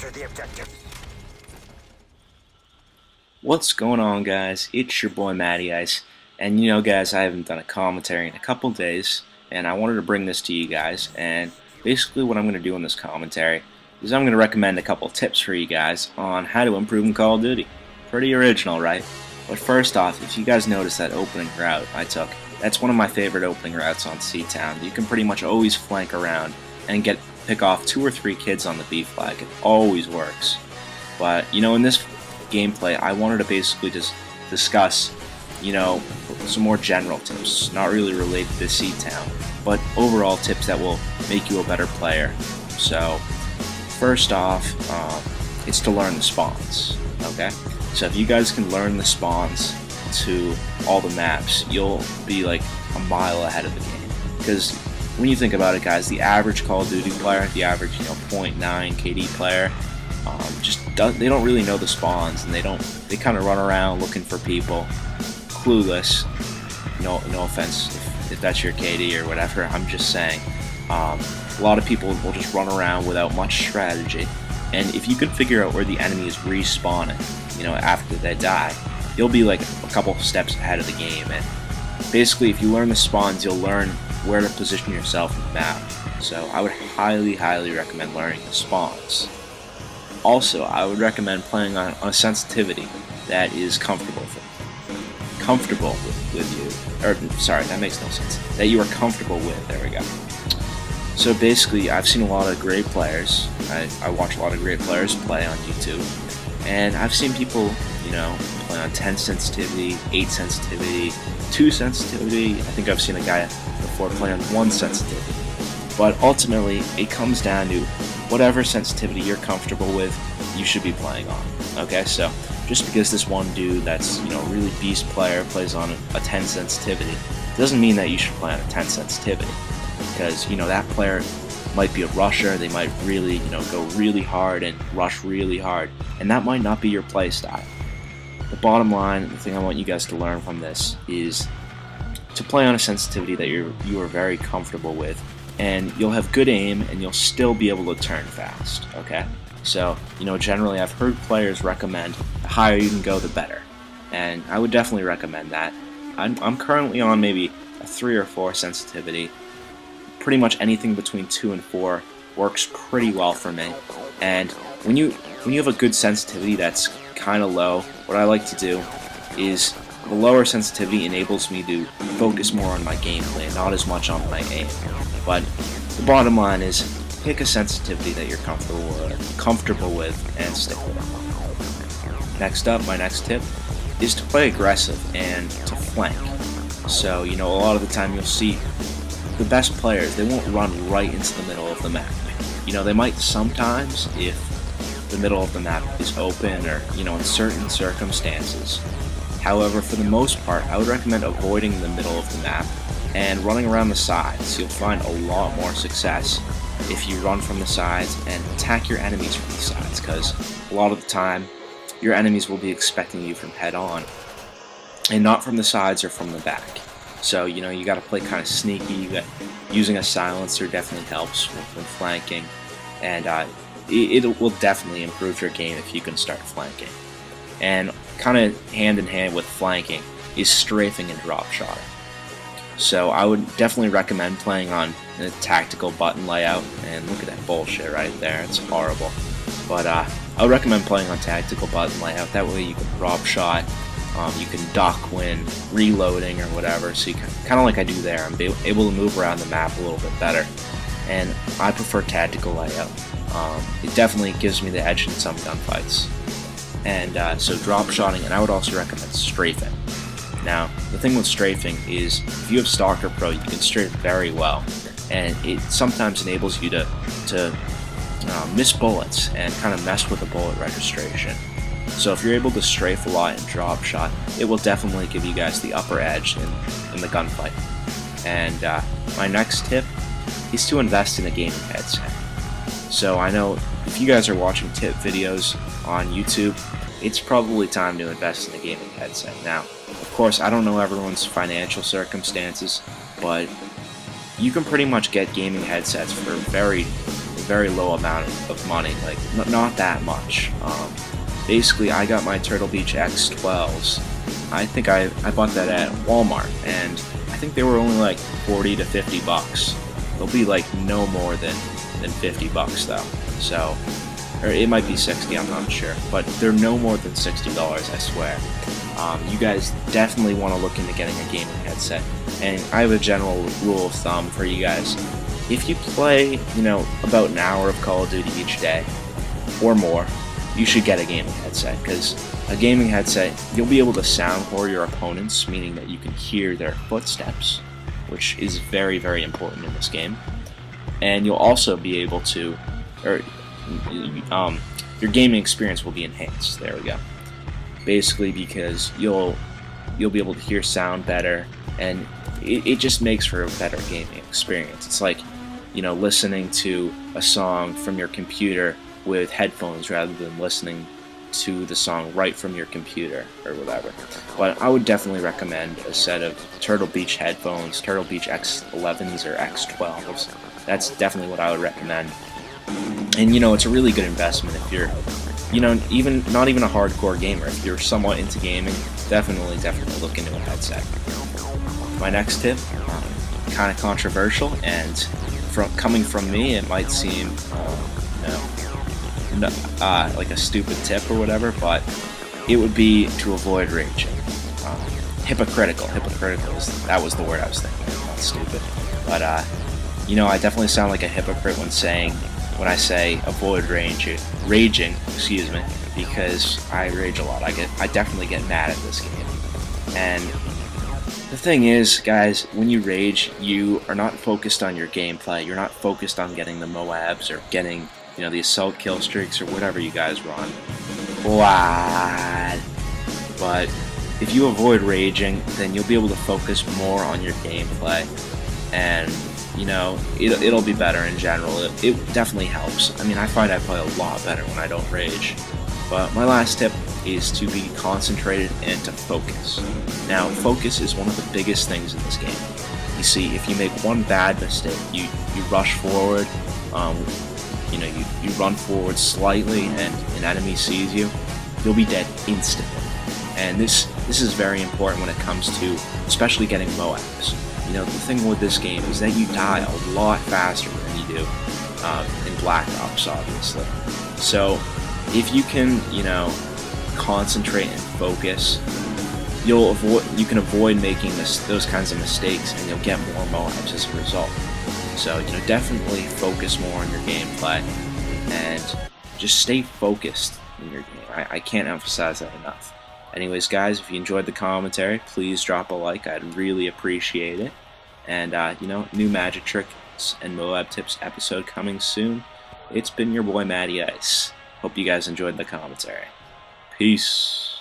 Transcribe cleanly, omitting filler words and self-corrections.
Capture the objective. What's going on, guys? It's your boy Matty Ice, and guys, I haven't done a commentary in a couple days, and I wanted to bring this to you guys. And basically, what I'm going to do in this commentary is I'm going to recommend a couple tips for you guys on how to improve in Call of Duty. Pretty original, right? But first off, if you guys notice that opening route I took, that's one of my favorite opening routes on C-Town. You can pretty much always flank around and pick off 2 or 3 kids on the B flag. It always works. But in this gameplay, I wanted to basically just discuss, some more general tips, not really related to C-Town, but overall tips that will make you a better player. So, first off, it's to learn the spawns, okay? So if you guys can learn the spawns to all the maps, you'll be like a mile ahead of the game. Because when you think about it, guys, the average Call of Duty player, the average, .9 KD player, they don't really know the spawns, and they kind of run around looking for people, clueless. No offense if that's your KD or whatever. I'm just saying, a lot of people will just run around without much strategy. And if you can figure out where the enemy is respawning, after they die, you'll be like a couple steps ahead of the game. And basically, if you learn the spawns, you'll learn where to position yourself in the map. So I would highly recommend learning the spawns. Also, I would recommend playing on a sensitivity that is comfortable with you. Or, sorry, that makes no sense. That you are comfortable with. There we go. So basically, I've seen a lot of great players. I watch a lot of great players play on YouTube. And I've seen people, play on 10 sensitivity, 8 sensitivity, 2 sensitivity. I think I've seen a guy before play on 1 sensitivity. But ultimately, it comes down to whatever sensitivity you're comfortable with, you should be playing on. Okay, so just because this one dude that's a really beast player plays on a 10 sensitivity, doesn't mean that you should play on a 10 sensitivity. Because that player might be a rusher, they might really go really hard and rush really hard, and that might not be your play style. The bottom line, the thing I want you guys to learn from this is to play on a sensitivity that you are very comfortable with, and you'll have good aim and you'll still be able to turn fast. Okay, so generally I've heard players recommend the higher you can go, the better, and I would definitely recommend that. I'm currently on maybe a 3 or 4 sensitivity. Pretty much anything between 2 and 4 works pretty well for me. And when you have a good sensitivity that's kind of low, what I like to do is the lower sensitivity enables me to focus more on my gameplay, not as much on my aim. But the bottom line is pick a sensitivity that you're comfortable with and stick with it. Next up, my next tip is to play aggressive and to flank. So a lot of the time you'll see the best players, they won't run right into the middle of the map. They might sometimes if the middle of the map is open or, in certain circumstances. However, for the most part, I would recommend avoiding the middle of the map and running around the sides. You'll find a lot more success if you run from the sides and attack your enemies from the sides, because a lot of the time, your enemies will be expecting you from head on, and not from the sides or from the back. So, you gotta play kind of sneaky. Using a silencer definitely helps when flanking, and it will definitely improve your game if you can start flanking. And kind of hand in hand with flanking is strafing and drop shotting. So I would definitely recommend playing on a tactical button layout, and look at that bullshit right there, it's horrible. But I would recommend playing on tactical button layout, that way you can drop shot. You can duck when reloading or whatever, so you kind of like I do there. I'm able to move around the map a little bit better, and I prefer tactical layout. It definitely gives me the edge in some gunfights. And so drop shotting, and I would also recommend strafing. Now, the thing with strafing is if you have Stalker Pro, you can strafe very well, and it sometimes enables you to miss bullets and kind of mess with the bullet registration. So if you're able to strafe a lot and drop shot, it will definitely give you guys the upper edge in the gunfight. And my next tip is to invest in a gaming headset. So I know if you guys are watching tip videos on YouTube, it's probably time to invest in a gaming headset. Now, of course, I don't know everyone's financial circumstances, but you can pretty much get gaming headsets for very very low amount of money, like not that much. Basically, I got my Turtle Beach X12s. I think I bought that at Walmart, and I think they were only like 40 to 50 bucks. They'll be like no more than 50 bucks though. So, or it might be 60, I'm not sure, but they're no more than $60, I swear. You guys definitely want to look into getting a gaming headset. And I have a general rule of thumb for you guys. If you play, about an hour of Call of Duty each day, or more, you should get a gaming headset, because a gaming headset, you'll be able to soundboard your opponents, meaning that you can hear their footsteps, which is very, very important in this game. And you'll also be able to, your gaming experience will be enhanced. There we go. Basically, because you'll be able to hear sound better, and it just makes for a better gaming experience. It's like, listening to a song from your computer with headphones rather than listening to the song right from your computer or whatever. But I would definitely recommend a set of Turtle Beach headphones, Turtle Beach X11s or X12s. That's definitely what I would recommend. And it's a really good investment if you're, not even a hardcore gamer. If you're somewhat into gaming, definitely look into a headset. My next tip, kind of controversial, and coming from me, it might seem, like a stupid tip or whatever, but it would be to avoid raging. Hypocritical that was the word I was thinking, not stupid. But I definitely sound like a hypocrite when I say avoid raging, because I rage a lot. I definitely get mad at this game. And the thing is, guys, when you rage, you are not focused on your gameplay. You're not focused on getting the Moabs or getting, the assault kill streaks or whatever you guys run. What? But if you avoid raging, then you'll be able to focus more on your gameplay, and it'll be better in general. It definitely helps. I mean, I find I play a lot better when I don't rage. But my last tip is to be concentrated and to focus. Now, focus is one of the biggest things in this game. You see, if you make one bad mistake, you rush forward, you run forward slightly, and an enemy sees you, you'll be dead instantly. And this is very important when it comes to especially getting Moabs. The thing with this game is that you die a lot faster than you do in Black Ops, obviously. So if you can, concentrate and focus, you can avoid making those kinds of mistakes, and you'll get more Moabs as a result. So definitely focus more on your gameplay, and just stay focused in your game. I can't emphasize that enough. Anyways, guys, if you enjoyed the commentary, please drop a like. I'd really appreciate it. And, new magic tricks and Moab tips episode coming soon. It's been your boy, Matty Ice. Hope you guys enjoyed the commentary. Peace.